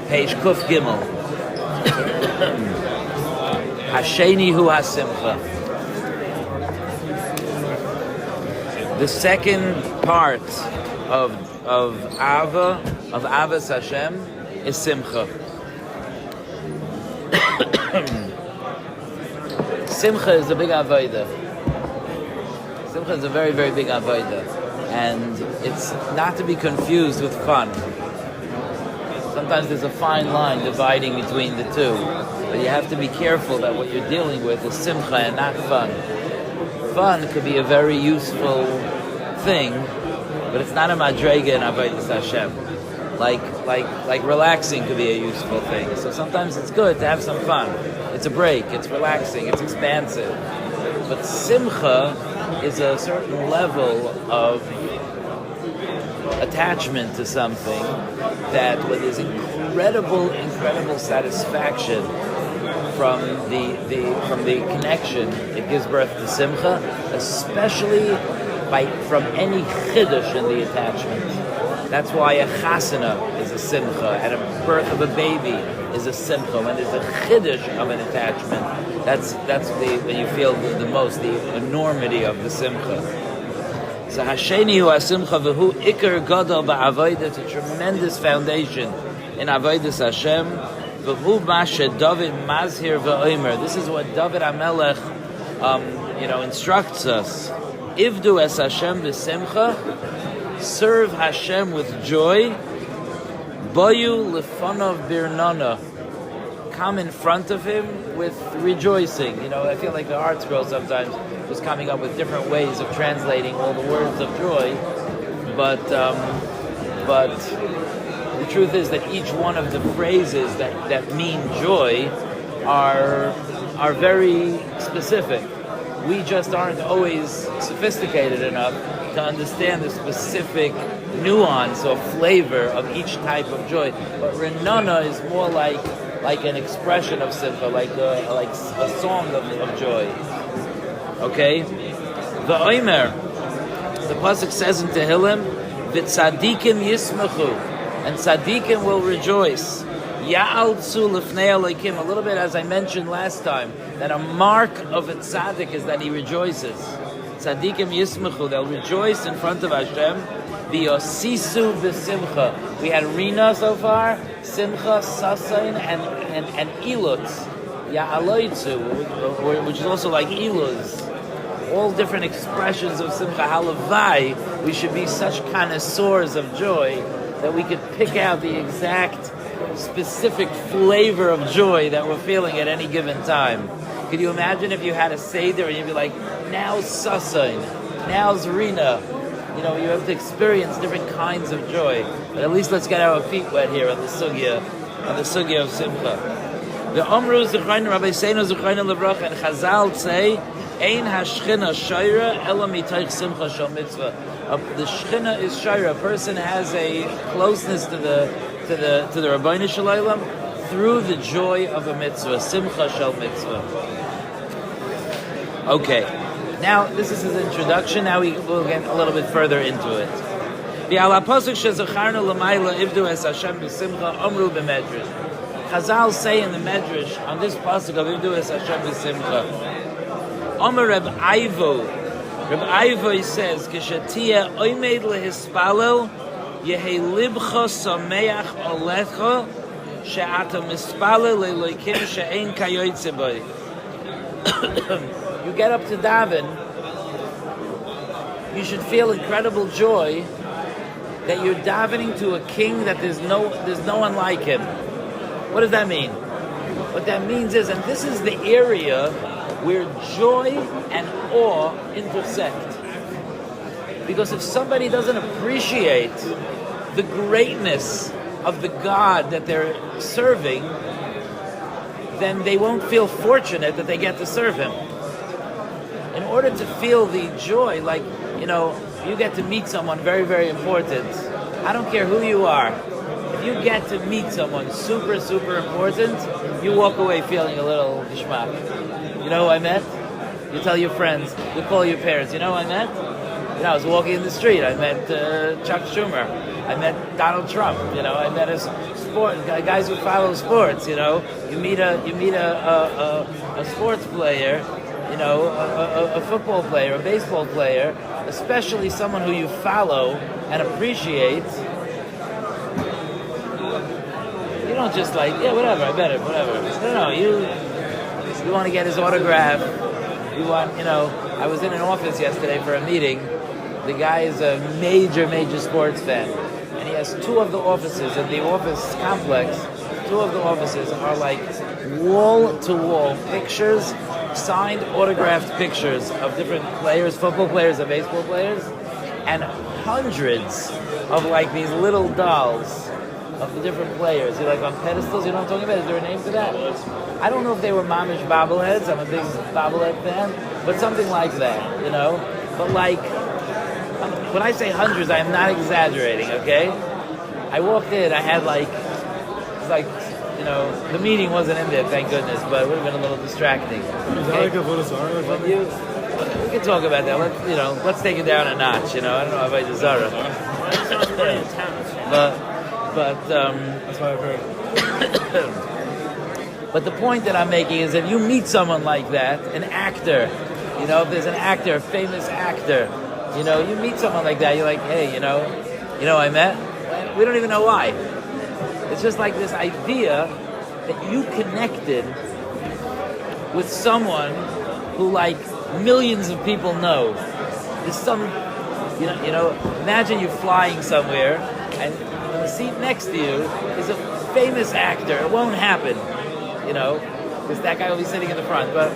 Page Kuf Gimel. Hasheni hu hasimcha. The second part of Avas Hashem is Simcha. Simcha is a big avodah. Simcha is a very, very big avodah, and it's not to be confused with fun. Sometimes there's a fine line dividing between the two, but you have to be careful that what you're dealing with is simcha and not fun. Fun could be a very useful thing, but it's not a madrega in avodas Hashem. Like relaxing could be a useful thing. So sometimes it's good to have some fun. It's a break. It's relaxing. It's expansive. But simcha is a certain level of attachment to something that with this incredible satisfaction from the connection, it gives birth to simcha, especially from any chiddush in the attachment. That's why a chasana is a simcha, and a birth of a baby is a simcha. When there's a chiddush of an attachment, that's when you feel the most, the enormity of the simcha. So Hasheni hu hasimcha v'hu ikar gadol ba'avodah. It's a tremendous foundation in avodas Hashem. V'hu ma sheDavid mazhir v'omer. This is what David HaMelech, instructs us. Ivdu es Hashem b'simcha. Serve Hashem with joy. Boyu lefanov birnana. Come in front of Him with rejoicing. I feel like the art scroll sometimes was coming up with different ways of translating all the words of joy, but the truth is that each one of the phrases that mean joy are very specific. We just aren't always sophisticated enough to understand the specific nuance or flavor of each type of joy. But Renana is more like an expression of simcha, like a song of joy. Okay? The Omer, the pasuk says in Tehillim, "V'tzadikim yismachu," and tzadikim will rejoice. Ya'altzu lifnei Elokim. A little bit, as I mentioned last time, that a mark of a tzadik is that he rejoices. Tzadikim yismachu, they'll rejoice in front of Hashem. V'yosisu b'simcha. We had Rina so far, Simcha, Sasain, and Ilutz. Ya'aloitzu, which is also like Iluz. All different expressions of Simcha. Halavai, we should be such connoisseurs of joy that we could pick out the exact specific flavor of joy that we're feeling at any given time. Could you imagine if you had a Seder and you'd be like, now's Sasain, now's Rina. You have to experience different kinds of joy. But at least let's get our feet wet here on the sugya of Simcha. The Omru Zechrein, Rabbi Sonnenschein Levracha, and Chazal say, Ein hashchina shayra ela mitaych simcha shel mitzvah. The shchina is shayra. A person has a closeness to the Rabbeinu Shalom through the joy of a mitzvah, simcha shel mitzvah. Okay, now this is his introduction. Now we'll get a little bit further into it. The ala pasuk shezacharna l'mayla ivdu es Hashem b'simcha amru b'medrash. Chazal say in the medrash on this pasuk of ivdu es Hashem b'simcha. Omer Reb Ivo says, "Kishatia oimed lehispalel yehi libcha sameach olecha she'ata mispalel lelokim she'ein kayotze boy." You get up to daven, you should feel incredible joy that you're davening to a king that there's no one like him. What does that mean? What that means is, and this is the area where joy and awe intersect. Because if somebody doesn't appreciate the greatness of the God that they're serving, then they won't feel fortunate that they get to serve Him. In order to feel the joy, you get to meet someone very, very important. I don't care who you are. If you get to meet someone super, super important, you walk away feeling a little geschmack. You know who I met? You tell your friends. You call your parents. You know who I met? I was walking in the street. I met Chuck Schumer. I met Donald Trump. I met guys who follow sports. You meet a sports player. A football player, a baseball player, especially someone who you follow and appreciate. You don't just whatever. I bet it, whatever. No. You want to get his autograph. You want, I was in an office yesterday for a meeting. The guy is a major sports fan. And he has two of the offices in the office complex. Two of the offices are like wall-to-wall pictures, signed, autographed pictures of different players, football players and baseball players, and hundreds of these little dolls of the different players. You're on pedestals, you know what I'm talking about? Is there a name for that? I don't know if they were mamish bobbleheads. I'm a big bobblehead fan, but something like that, But when I say hundreds, I am not exaggerating, okay? I walked in, I had the meeting wasn't in there, thank goodness, but it would have been a little distracting. Okay? We can talk about that. Let's take it down a notch. I don't know about the Zara. But that's what I've heard. But the point that I'm making is if you meet someone like that, an actor, if there's an actor, a famous actor, you meet someone like that, you're like, hey, I met. We don't even know why. It's just like this idea that you connected with someone who millions of people know. There's some, imagine you're flying somewhere and the seat next to you is a famous actor. It won't happen, because that guy will be sitting in the front. But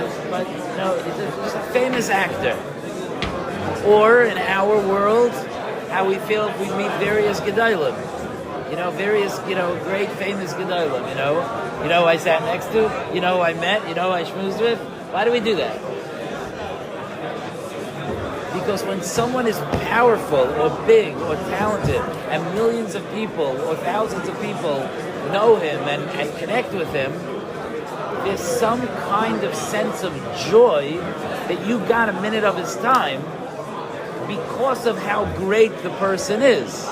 it's just a famous actor. Or in our world, how we feel if we meet various Gedolim. Various, great famous Gedolim, I sat next to, I met, I schmoozed with. Why do we do that? Because when someone is powerful or big or talented and millions of people or thousands of people know him and connect with him, there's some kind of sense of joy that you got a minute of his time because of how great the person is.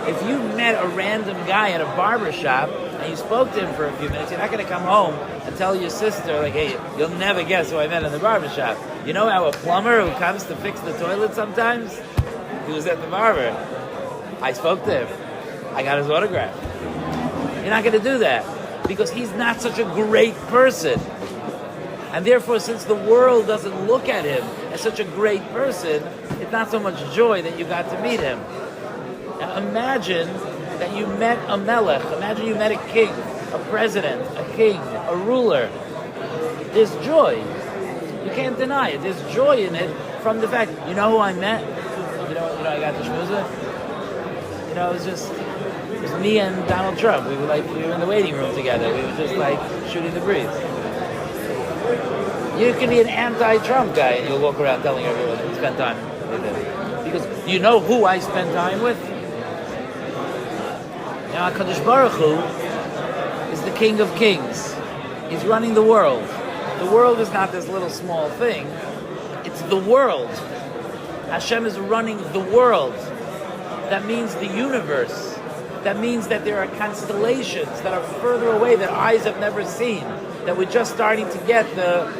If you met a random guy at a barber shop and you spoke to him for a few minutes, you're not going to come home and tell your sister, hey, you'll never guess who I met in the barber shop. You know how a plumber who comes to fix the toilet sometimes? He was at the barber. I spoke to him. I got his autograph. You're not going to do that because he's not such a great person. And therefore, since the world doesn't look at him as such a great person, it's not so much joy that you got to meet him. Now imagine that you met a melech. Imagine you met a king, a president, a king, a ruler. There's joy. You can't deny it. There's joy in it from the fact, who I met? I got the schmoozer. It was me and Donald Trump. We were in the waiting room together. We were just shooting the breeze. You can be an anti-Trump guy and you'll walk around telling everyone that you spend time with him. Because you know who I spend time with? HaKadosh Baruch Hu is the King of Kings. He's running the world. The world is not this little small thing. It's the world. Hashem is running the world. That means the universe. That means that there are constellations that are further away that eyes have never seen. That we're just starting to get the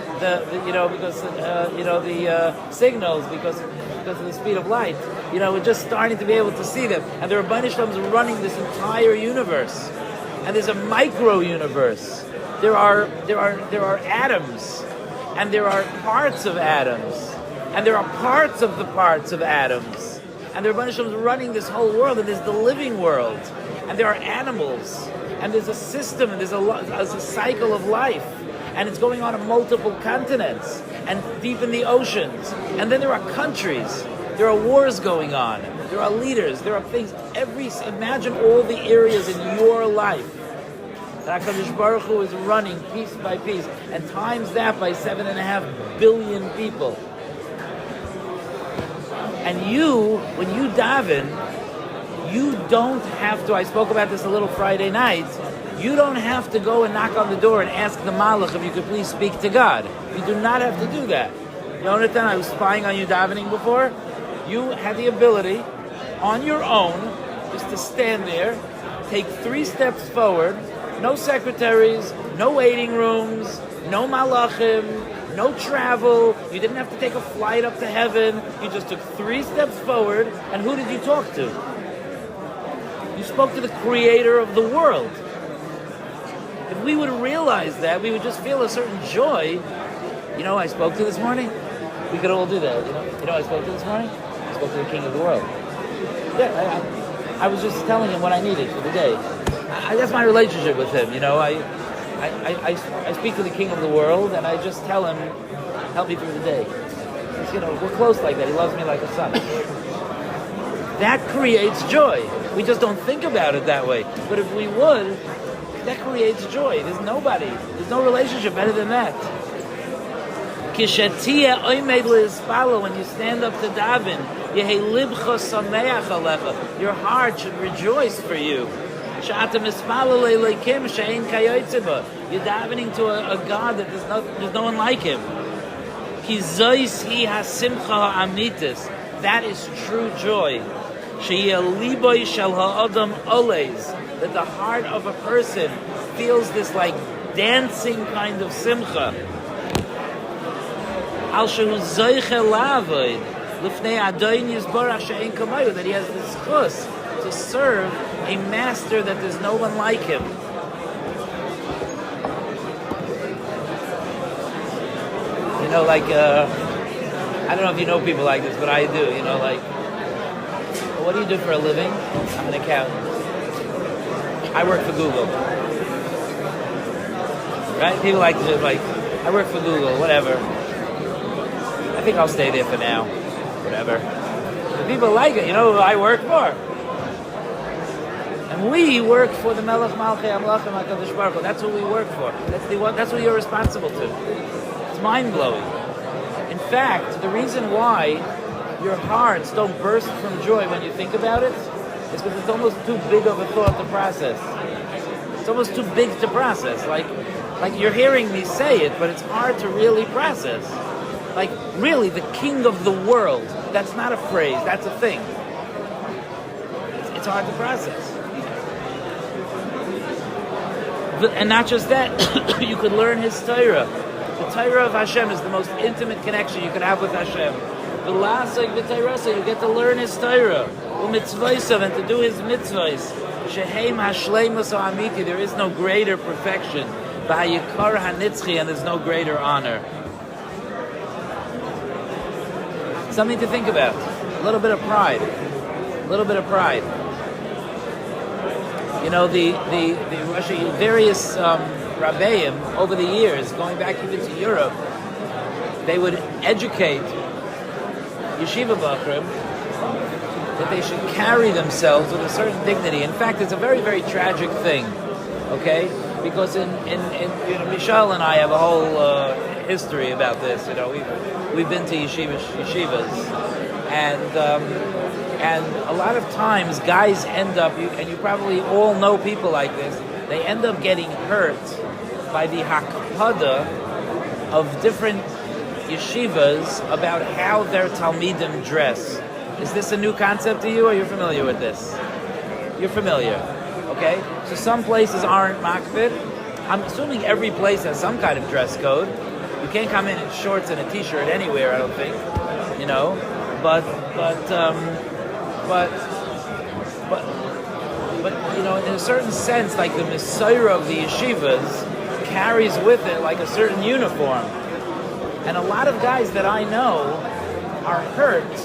signals because of the speed of light. We're just starting to be able to see them. And the Rabbi Sonnenschein is running this entire universe. And there's a micro universe. There are atoms, and there are parts of atoms, and there are parts of the parts of atoms. And the Rabbi Sonnenschein is running this whole world, and there's the living world, and there are animals, and there's a system, and there's a cycle of life. And it's going on multiple continents and deep in the oceans. And then there are countries. There are wars going on. There are leaders. There are things. Imagine all the areas in your life that HaKadosh Baruch Hu is running piece by piece, and times that by 7.5 billion people. And when you daven, you don't have to. I spoke about this a little Friday night. You don't have to go and knock on the door and ask the Malach if you could please speak to God. You do not have to do that. Yonatan, I was spying on you davening before. You had the ability, on your own, just to stand there, take 3 steps forward, no secretaries, no waiting rooms, no malachim, no travel. You didn't have to take a flight up to heaven. You just took 3 steps forward, and who did you talk to? You spoke to the creator of the world. If we would realize that, we would just feel a certain joy. You know, I spoke to this morning. We could all do that. You know, I spoke to this morning. I spoke to the king of the world. Yeah, I was just telling him what I needed for the day. That's my relationship with him. You know, I speak to the king of the world, and I just tell him, help me through the day. Because, you know, we're close like that. He loves me like a son. That creates joy. We just don't think about it that way. But if we would, that creates joy. There's no relationship better than that. When you stand up to daven, your heart should rejoice for you. You're davening to a God that there's no one like him. That is true joy. That the heart of a person feels this like dancing kind of simcha. That he has this chus to serve a master that there's no one like him. You know, like, I don't know if you know people like this, but I do. You know, like, what do you do for a living? I'm an accountant. I work for Google. Right? People like to just like, I work for Google, whatever. I think I'll stay there for now. Whatever. The people like it, you know who I work for. And we work for the Melech Malchei Amlachim HaKadosh Baruch Hu. That's what we work for. That's what you're responsible to. It's mind-blowing. In fact, the reason why your hearts don't burst from joy when you think about it is because it's almost too big of a thought to process. It's almost too big to process. Like you're hearing me say it, but it's hard to really process. Like, really, the king of the world. That's not a phrase, that's a thing. It's hard to process. And not just that, you could learn his Torah. The Torah of Hashem is the most intimate connection you can have with Hashem. The lasik v'Torah, you get to learn his Torah. U'mitzvaysav, and to do his mitzvahs. Sheheim hashleimus ha'amiti, there is no greater perfection. V'hayikar hanitzchi, and there's no greater honor. Something to think about. A little bit of pride. You know, the various Rabbeim over the years, going back even to Europe, they would educate yeshiva bachrim that they should carry themselves with a certain dignity. In fact, it's a very, very tragic thing. Okay, because in you know, Michelle and I have a whole history about this. You know, we've been to yeshivas, and a lot of times guys end up, and you probably all know people like this, they end up getting hurt by the hakpada of different yeshivas about how their talmidim dress. Is this a new concept to you, or you're familiar with this? You're familiar, okay? So some places aren't makbid. I'm assuming every place has some kind of dress code. You can't come in shorts and a t-shirt anywhere, I don't think, you know. But you know, in a certain sense, like the Messiah of the yeshivas carries with it like a certain uniform. And a lot of guys that I know are hurt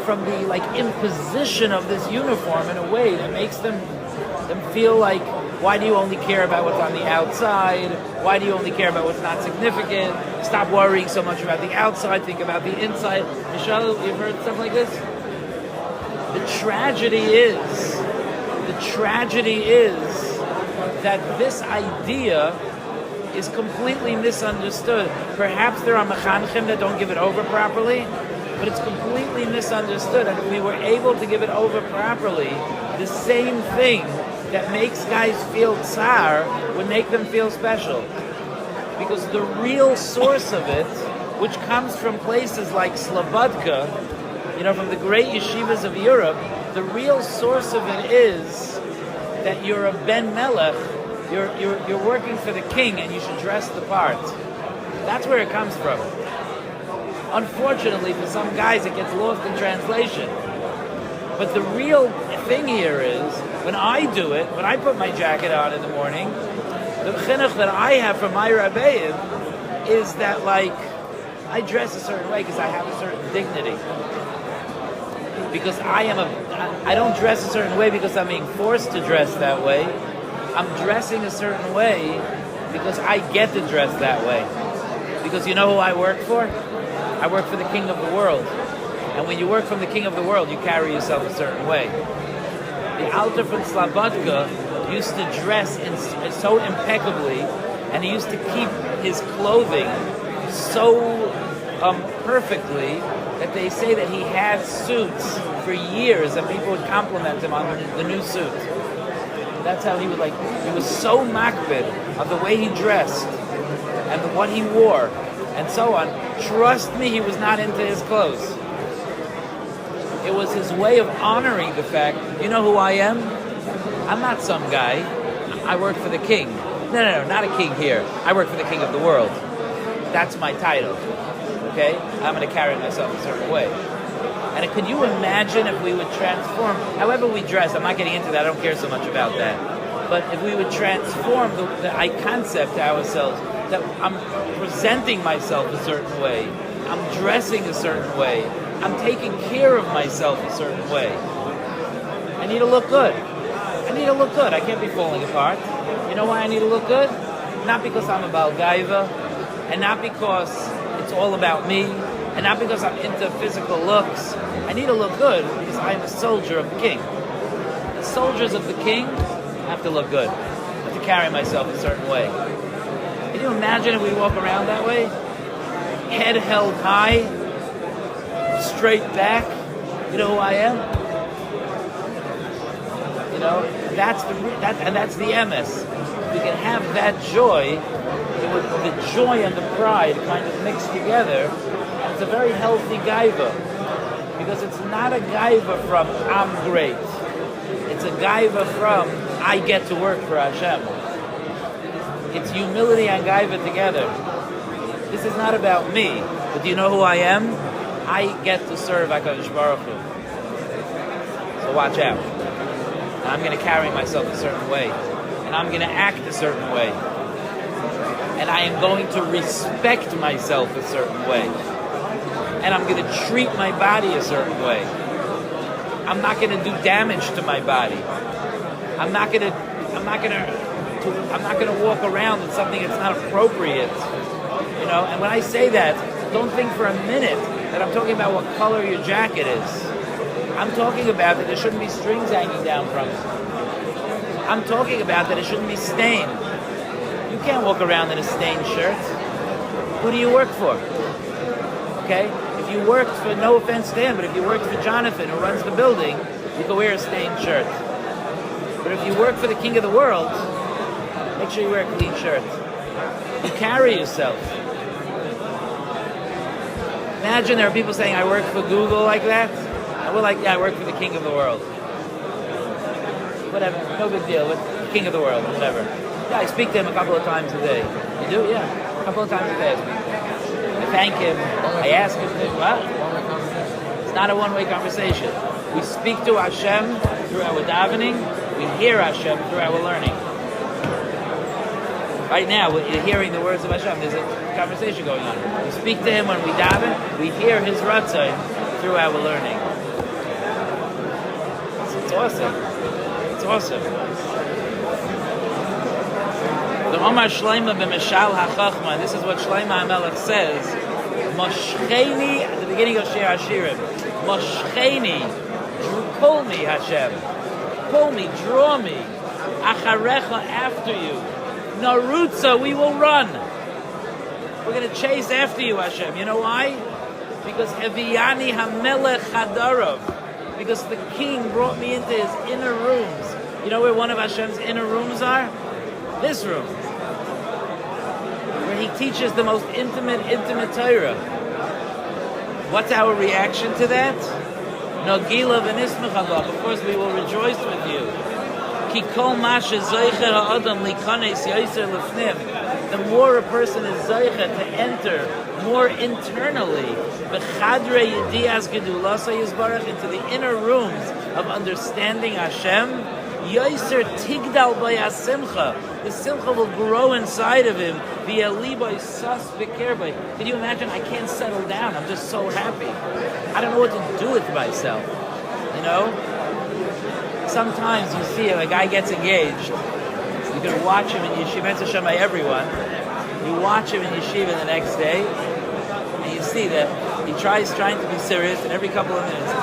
from the like imposition of this uniform in a way that makes them feel like, why do you only care about what's on the outside? Why do you only care about what's not significant? Stop worrying so much about the outside, think about the inside. Michelle, you've heard stuff like this? The tragedy is that this idea is completely misunderstood. Perhaps there are mechanchim that don't give it over properly, but it's completely misunderstood. And if we were able to give it over properly, the same thing that makes guys feel tsar would make them feel special. Because the real source of it, which comes from places like Slobodka, From the great yeshivas of Europe, the real source of it is that you're a Ben Melech, you're working for the king and you should dress the part. That's where it comes from. Unfortunately, for some guys, it gets lost in translation. But the real thing here is, when I do it, when I put my jacket on in the morning, the chinuch that I have from my Rabbeim is that, I dress a certain way because I have a certain dignity. Because I don't dress a certain way because I'm being forced to dress that way. I'm dressing a certain way because I get to dress that way. Because you know who I work for? I work for the king of the world. And when you work from the king of the world, you carry yourself a certain way. The Alter from Slobodka used to dress so impeccably, and he used to keep his clothing so perfectly that they say that he had suits for years and people would compliment him on the new suit. That's how he would he was so makbid of the way he dressed and what he wore and so on. Trust me, he was not into his clothes. It was his way of honoring the fact, you know who I am? I'm not some guy. I work for the king. No, not a king here. I work for the king of the world. That's my title. Okay? I'm going to carry myself a certain way. And could you imagine if we would transform, however we dress, I'm not getting into that, I don't care so much about that, but if we would transform the concept to ourselves, that I'm presenting myself a certain way, I'm dressing a certain way, I'm taking care of myself a certain way. I need to look good. I can't be falling apart. You know why I need to look good? Not because I'm a Baal Gaiva, and not because it's all about me, and not because I'm into physical looks. I need to look good because I'm a soldier of the king. The soldiers of the king have to look good. I have to carry myself a certain way. Can you imagine if we walk around that way? Head held high, straight back. You know who I am? That's the emes. We can have that joy, the joy and the pride kind of mixed together. And it's a very healthy gaiva, because it's not a gaiva from I'm great. It's a gaiva from I get to work for Hashem. It's humility and gaiva together. This is not about me, but do you know who I am? I get to serve HaKadosh Baruch Hu. So watch out. And I'm going to carry myself a certain way. And I'm going to act a certain way. And I am going to respect myself a certain way. And I'm going to treat my body a certain way. I'm not going to do damage to my body. I'm not going to walk around in something that's not appropriate. And when I say that, don't think for a minute that I'm talking about what color your jacket is. I'm talking about that there shouldn't be strings hanging down from it. I'm talking about that it shouldn't be stained. You can't walk around in a stained shirt. Who do you work for? Okay? If you worked for, no offense to him, but if you worked for Jonathan, who runs the building, you can wear a stained shirt. But if you work for the king of the world, make sure you wear a clean shirt. You carry yourself. Imagine there are people saying, I work for Google like that. And we're like, yeah, I work for the king of the world. Whatever, no big deal, but the king of the world, whatever. Yeah, I speak to him a couple of times a day. You do? Yeah, a couple of times a day I speak to him. I thank him, I ask him, what? It's not a one-way conversation. We speak to Hashem through our davening, we hear Hashem through our learning. Right now, you're hearing the words of Hashem. There's a conversation going on. We speak to him when we daven. We hear his ratzon through our learning. It's awesome. It's awesome. The Omar Shleima b'Meshal HaChachma. This is what Shleima HaMelech says. Moshcheni, at the beginning of Shir Hashirim. Moshcheni, pull me, Hashem. Pull me, draw me. Acharecha, after you. Narutza, we will run. We're going to chase after you, Hashem. You know why? Because Eviyani HaMelech Hadarav. Because the king brought me into his inner rooms. You know where one of Hashem's inner rooms are? This room. Where he teaches the most intimate Torah. What's our reaction to that? Nogila v'nismech Allah. Of course, we will rejoice with you. Ki kol ma shezoicher ha'adam likanes yoser lefnim. The more a person is zoicher to enter more internally, b'chadrei yedias gedulasa yizbarach, into the inner rooms of understanding Hashem, yoser tigdal b'ya simcha. The simcha will grow inside of him. V'yalibay sas b'kerbay. Can you imagine? I can't settle down. I'm just so happy. I don't know what to do with myself. You know? Sometimes you see a guy gets engaged. You can watch him in yeshiva. Hashem by everyone. You watch him in yeshiva the next day, and you see that he trying to be serious, and every couple of minutes,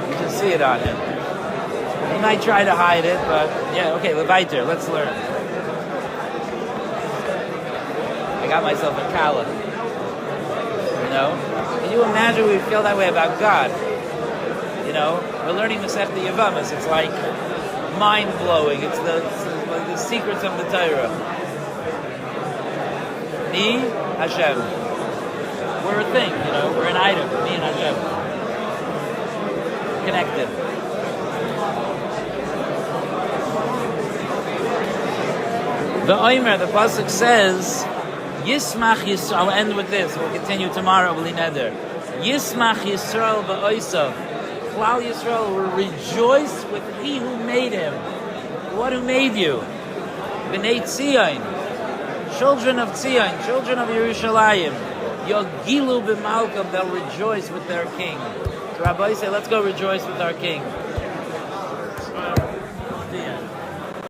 you can see it on him. He might try to hide it, but yeah, okay, Levaiter, let's learn. I got myself a Kala. You know? Can you imagine we feel that way about God? You know? We're learning Masechta Yavamas. It's like mind-blowing. It's the secrets of the Torah. Me, Hashem. We're a thing, you know? We're an item. Me and Hashem. Connected. The Omer, the Pasuk says, Yismach Yisrael, I'll end with this, we'll continue tomorrow, B'li Neder. Yismach Yisrael ba'osav. Klal Yisrael will rejoice with He who made him. What who made you? B'nei Tzion, children of Tzion, children of Yerushalayim. Yogilu b'malkam, they'll rejoice with their king. So Rabbi say, let's go rejoice with our king.